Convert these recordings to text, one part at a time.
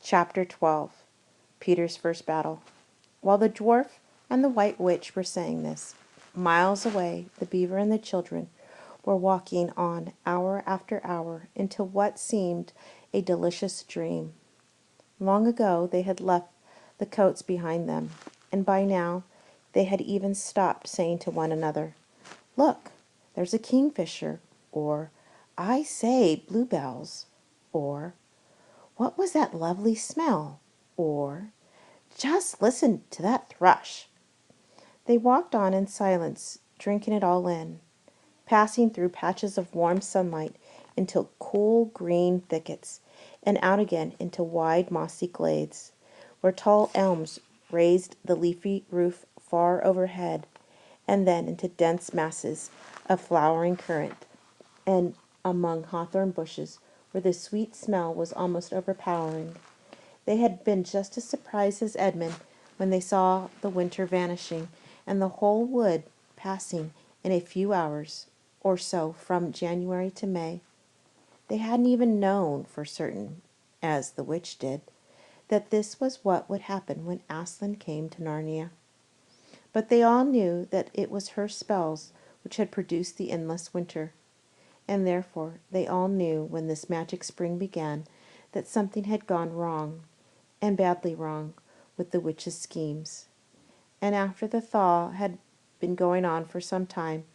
Chapter 12. Peter's First Battle. While the dwarf and the white witch were saying this, miles away the beaver and the children were walking on hour after hour into what seemed a delicious dream. Long ago they had left the coats behind them, and by now they had even stopped saying to one another, "Look, there's a kingfisher," or "I say, bluebells," or "What was that lovely smell?" or "Just listen to that thrush." They walked on in silence, drinking it all in, passing through patches of warm sunlight into cool green thickets, and out again into wide mossy glades, where tall elms raised the leafy roof far overhead, and then into dense masses of flowering currant, and among hawthorn bushes, where the sweet smell was almost overpowering. They had been just as surprised as Edmund when they saw the winter vanishing, and the whole wood passing in a few hours or so from January to May. They hadn't even known for certain, as the witch did, that this was what would happen when Aslan came to Narnia. But they all knew that it was her spells which had produced the endless winter, and therefore they all knew when this magic spring began that something had gone wrong, and badly wrong, with the witch's schemes. And after the thaw had been going on for some time,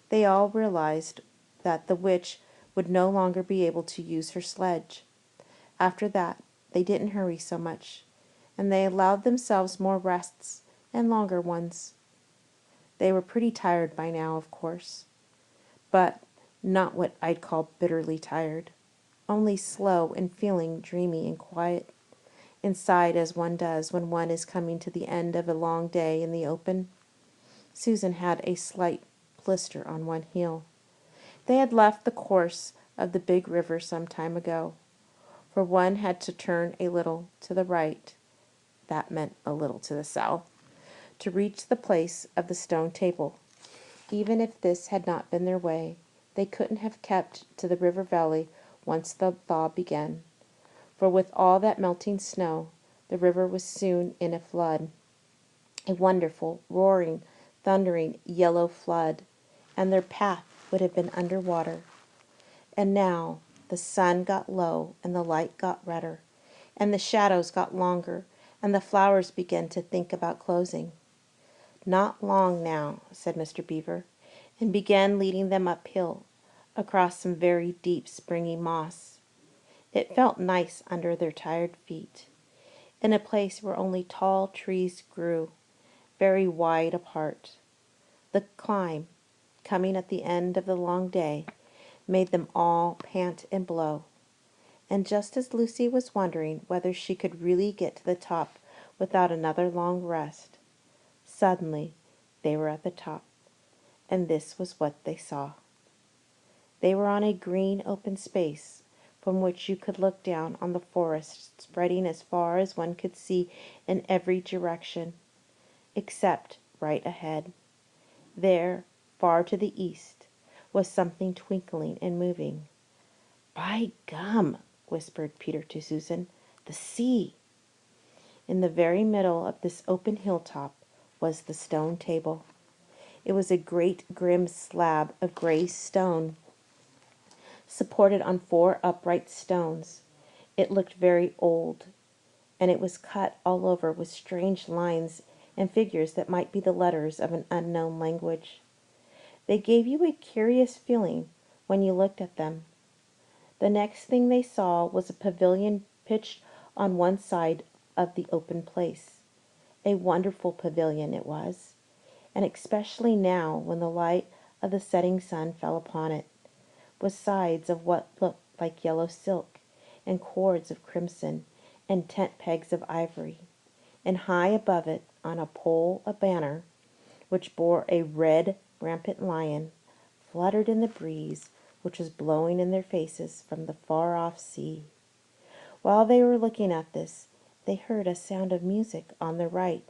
they all realized that the witch would no longer be able to use her sledge. After that, they didn't hurry so much, and they allowed themselves more rests and longer ones. They were pretty tired by now, of course, but not what I'd call bitterly tired, only slow and feeling dreamy and quiet inside, as one does when one is coming to the end of a long day in the open. Susan had a slight blister on one heel. They had left the course of the big river some time ago, for one had to turn a little to the right, that meant a little to the south, to reach the place of the stone table. Even if this had not been their way, they couldn't have kept to the river valley once the thaw began, for with all that melting snow, the river was soon in a flood, a wonderful, roaring, thundering, yellow flood, and their path would have been under water. And now the sun got low, and the light got redder, and the shadows got longer, and the flowers began to think about closing. "Not long now," said Mr. Beaver, and began leading them uphill, across some very deep springy moss. It felt nice under their tired feet, in a place where only tall trees grew, very wide apart. The climb, coming at the end of the long day, made them all pant and blow. And just as Lucy was wondering whether she could really get to the top without another long rest, suddenly they were at the top, and this was what they saw. They were on a green open space from which you could look down on the forest spreading as far as one could see in every direction, except right ahead. There, far to the east, was something twinkling and moving. "By gum," whispered Peter to Susan, "the sea!" In the very middle of this open hilltop was the stone table. It was a great grim slab of gray stone, supported on 4 upright stones. It looked very old, and it was cut all over with strange lines and figures that might be the letters of an unknown language. They gave you a curious feeling when you looked at them. The next thing they saw was a pavilion pitched on one side of the open place. A wonderful pavilion it was, and especially now when the light of the setting sun fell upon it, with sides of what looked like yellow silk, and cords of crimson, and tent pegs of ivory, and high above it on a pole a banner, which bore a red rampant lion, fluttered in the breeze which was blowing in their faces from the far-off sea. While they were looking at this, they heard a sound of music on their right,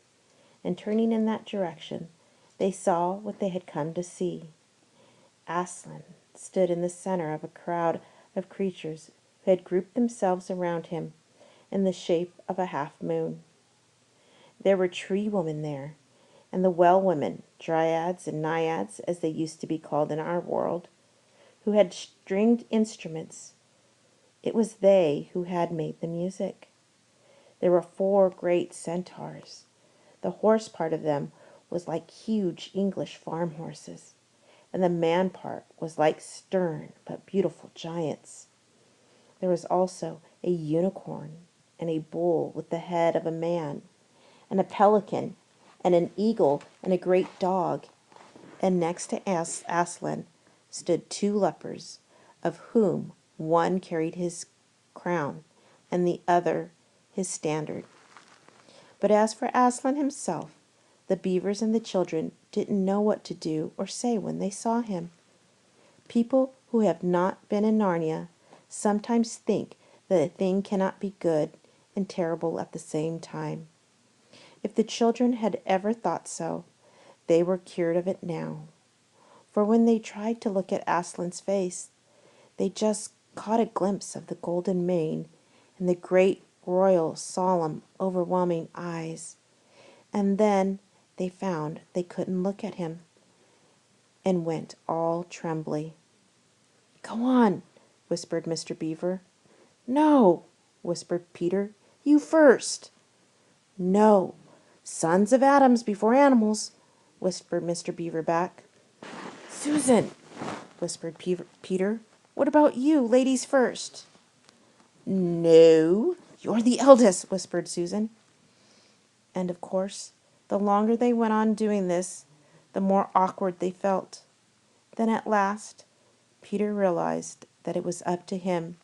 and turning in that direction, they saw what they had come to see. Aslan stood in the center of a crowd of creatures who had grouped themselves around him, in the shape of a half moon. There were tree women there, and the well women, dryads and naiads, as they used to be called in our world, who had stringed instruments. It was they who had made the music. There were 4 great centaurs. The horse part of them was like huge English farm horses, and the man part was like stern but beautiful giants. There was also a unicorn, and a bull with the head of a man, and a pelican, and an eagle, and a great dog. And next to Aslan stood 2 lepers, of whom one carried his crown, and the other his standard. But as for Aslan himself, the beavers and the children didn't know what to do or say when they saw him. People who have not been in Narnia sometimes think that a thing cannot be good and terrible at the same time. If the children had ever thought so, they were cured of it now. For when they tried to look at Aslan's face, they just caught a glimpse of the golden mane and the great, royal, solemn, overwhelming eyes. And then they found they couldn't look at him, and went all trembly. "Go on," whispered Mr. Beaver. "No," whispered Peter. "You first." "No, sons of Adams before animals," whispered Mr. Beaver back. "Susan," whispered Peter, "what about you, ladies first?" "No, you're the eldest," whispered Susan. And of course, the longer they went on doing this, the more awkward they felt. Then at last, Peter realized that it was up to him.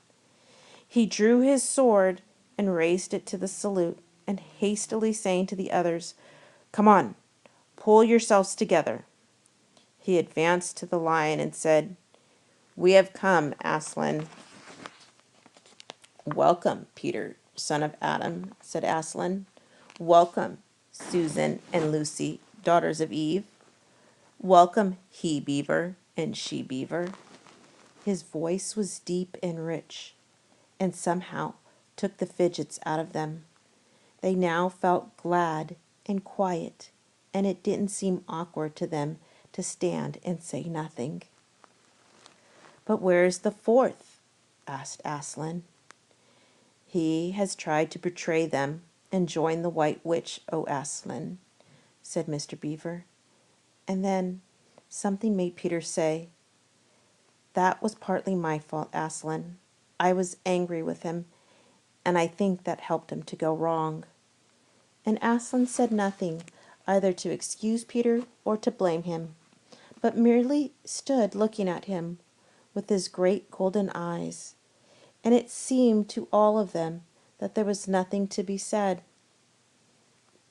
He drew his sword and raised it to the salute, and hastily saying to the others, "Come on, pull yourselves together," he advanced to the lion and said, "We have come, Aslan." "Welcome, Peter, son of Adam," said Aslan. "Welcome, Susan and Lucy, daughters of Eve. Welcome, he beaver and she beaver." His voice was deep and rich, and somehow took the fidgets out of them. They now felt glad and quiet, and it didn't seem awkward to them to stand and say nothing. "But where is the 4th?" asked Aslan. "He has tried to betray them and join the White Witch, O Aslan," said Mr. Beaver. And then something made Peter say, "That was partly my fault, Aslan. I was angry with him, and I think that helped him to go wrong." And Aslan said nothing, either to excuse Peter or to blame him, but merely stood looking at him with his great golden eyes, and it seemed to all of them that there was nothing to be said.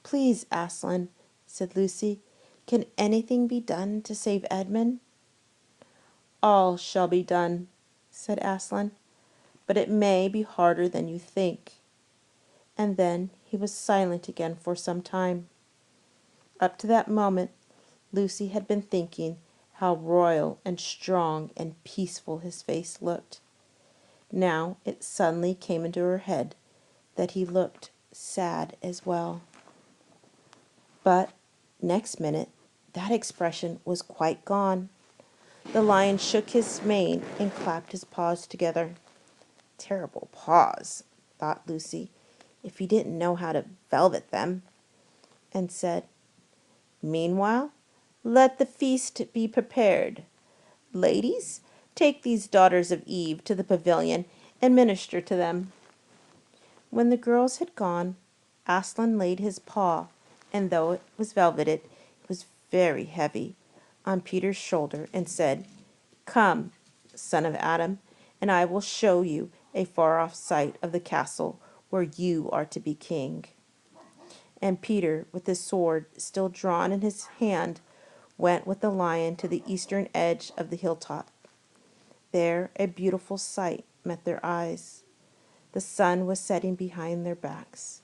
"Please, Aslan," said Lucy, "can anything be done to save Edmund?" "All shall be done," said Aslan, "but it may be harder than you think." And then he was silent again for some time. Up to that moment, Lucy had been thinking how royal and strong and peaceful his face looked. Now it suddenly came into her head that he looked sad as well. But next minute, that expression was quite gone. The lion shook his mane and clapped his paws together. Terrible paws, thought Lucy, if he didn't know how to velvet them, and said, "Meanwhile, let the feast be prepared. Ladies, take these daughters of Eve to the pavilion and minister to them." When the girls had gone, Aslan laid his paw, and though it was velveted, it was very heavy, on Peter's shoulder, and said, "Come, son of Adam, and I will show you a far-off sight of the castle where you are to be king." And Peter, with his sword still drawn in his hand, went with the lion to the eastern edge of the hilltop. There a beautiful sight met their eyes. The sun was setting behind their backs.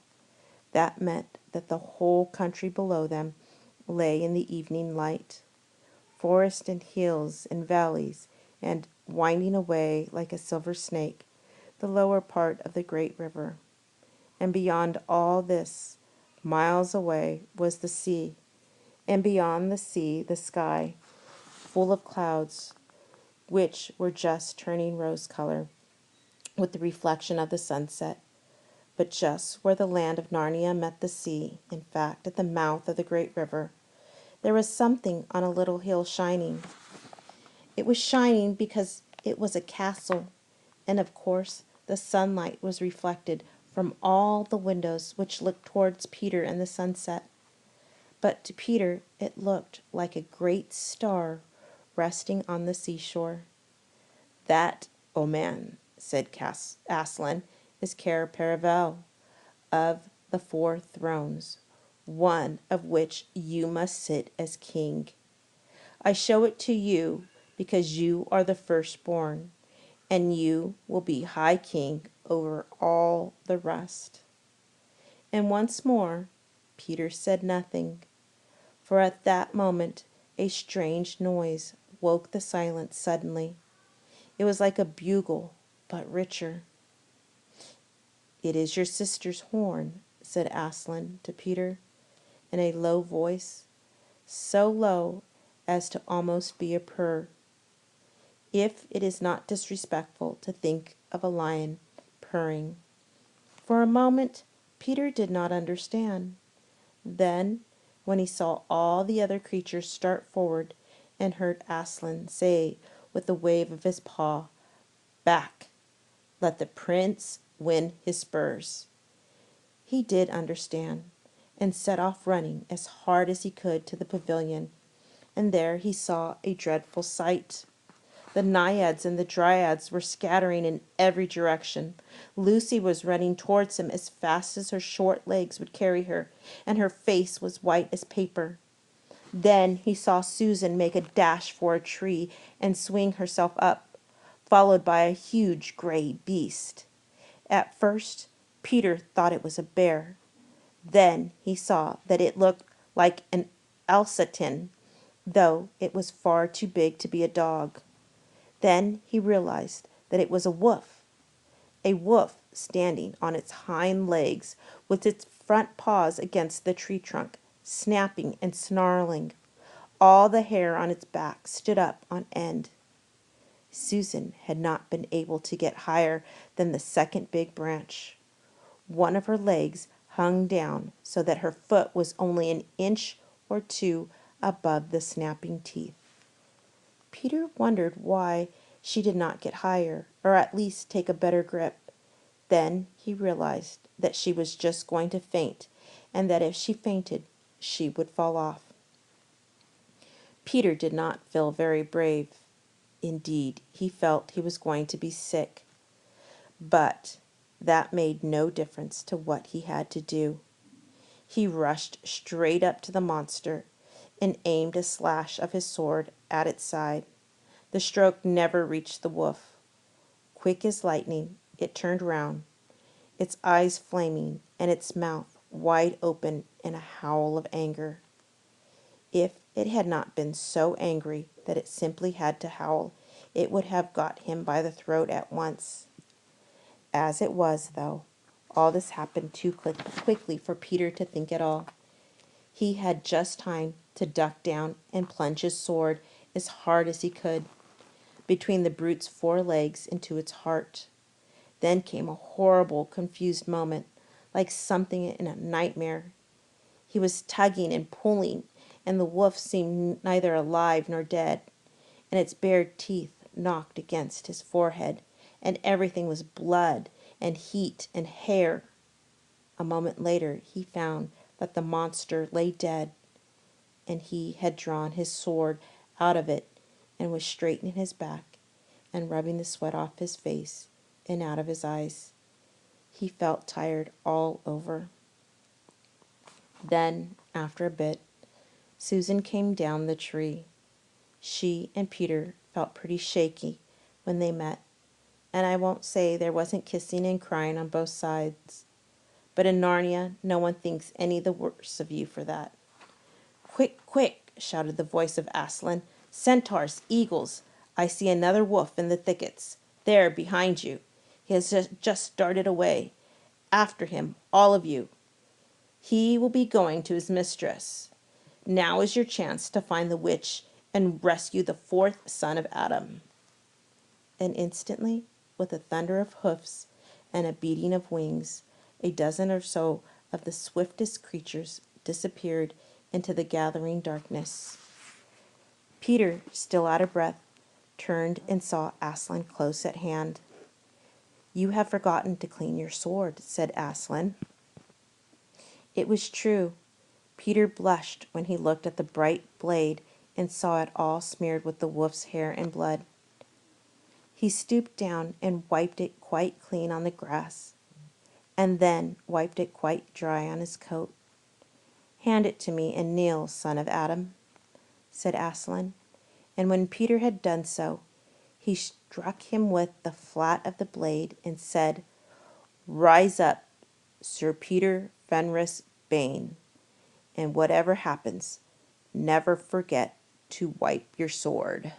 That meant that the whole country below them lay in the evening light. Forest and hills and valleys, and, winding away like a silver snake, the lower part of the great river. And beyond all this, miles away, was the sea, and beyond the sea, the sky, full of clouds, which were just turning rose color with the reflection of the sunset. But just where the land of Narnia met the sea, in fact, at the mouth of the great river, there was something on a little hill shining. It was shining because it was a castle, and of course the sunlight was reflected from all the windows which looked towards Peter and the sunset. But to Peter it looked like a great star resting on the seashore. That, oh man, said Aslan, is Cair Paravel of the four thrones, one of which you must sit as king. I show it to you because you are the firstborn, and you will be high king over all the rest. And once more Peter said nothing, for at that moment a strange noise woke the silence suddenly. It was like a bugle, but richer. It is your sister's horn, said Aslan to Peter, in a low voice, so low as to almost be a purr, if it is not disrespectful to think of a lion purring. For a moment Peter did not understand. Then, when he saw all the other creatures start forward and heard Aslan say with a wave of his paw, "Back! Let the prince win his spurs," he did understand, and set off running as hard as he could to the pavilion. And there he saw a dreadful sight. The naiads and the dryads were scattering in every direction. Lucy was running towards him as fast as her short legs would carry her, and her face was white as paper. Then he saw Susan make a dash for a tree and swing herself up, followed by a huge gray beast. At first, Peter thought it was a bear. Then he saw that it looked like an Alsatian, though it was far too big to be a dog. Then he realized that it was a wolf standing on its hind legs with its front paws against the tree trunk, snapping and snarling. All the hair on its back stood up on end. Susan had not been able to get higher than the second big branch. One of her legs hung down so that her foot was only an inch or two above the snapping teeth. Peter wondered why she did not get higher, or at least take a better grip. Then he realized that she was just going to faint, and that if she fainted, she would fall off. Peter did not feel very brave. Indeed, he felt he was going to be sick. But that made no difference to what he had to do. He rushed straight up to the monster and aimed a slash of his sword at its side. The stroke never reached the wolf. Quick as lightning, it turned round, its eyes flaming and its mouth wide open in a howl of anger. If it had not been so angry that it simply had to howl, it would have got him by the throat at once. As it was, though, all this happened too quickly for Peter to think at all. He had just time to duck down and plunge his sword as hard as he could between the brute's four legs into its heart. Then came a horrible, confused moment, like something in a nightmare. He was tugging and pulling, and the wolf seemed neither alive nor dead, and its bared teeth knocked against his forehead, and everything was blood and heat and hair. A moment later he found that the monster lay dead, and he had drawn his sword out of it and was straightening his back and rubbing the sweat off his face and out of his eyes. He felt tired all over. Then, after a bit, Susan came down the tree. She and Peter felt pretty shaky when they met, and I won't say there wasn't kissing and crying on both sides. But in Narnia, no one thinks any the worse of you for that. "Quick, quick!" shouted the voice of Aslan. "Centaurs, eagles! I see another wolf in the thickets. There, behind you. He has just darted away. After him, all of you. He will be going to his mistress. Now is your chance to find the witch and rescue the fourth son of Adam." And instantly, with a thunder of hoofs and a beating of wings, a dozen or so of the swiftest creatures disappeared into the gathering darkness. Peter, still out of breath, turned and saw Aslan close at hand. "You have forgotten to clean your sword," said Aslan. It was true. Peter blushed when he looked at the bright blade and saw it all smeared with the wolf's hair and blood. He stooped down and wiped it quite clean on the grass, and then wiped it quite dry on his coat. "Hand it to me and kneel, son of Adam," said Aslan, and when Peter had done so, he struck him with the flat of the blade and said, "Rise up, Sir Peter Fenris Bane, and whatever happens, never forget to wipe your sword."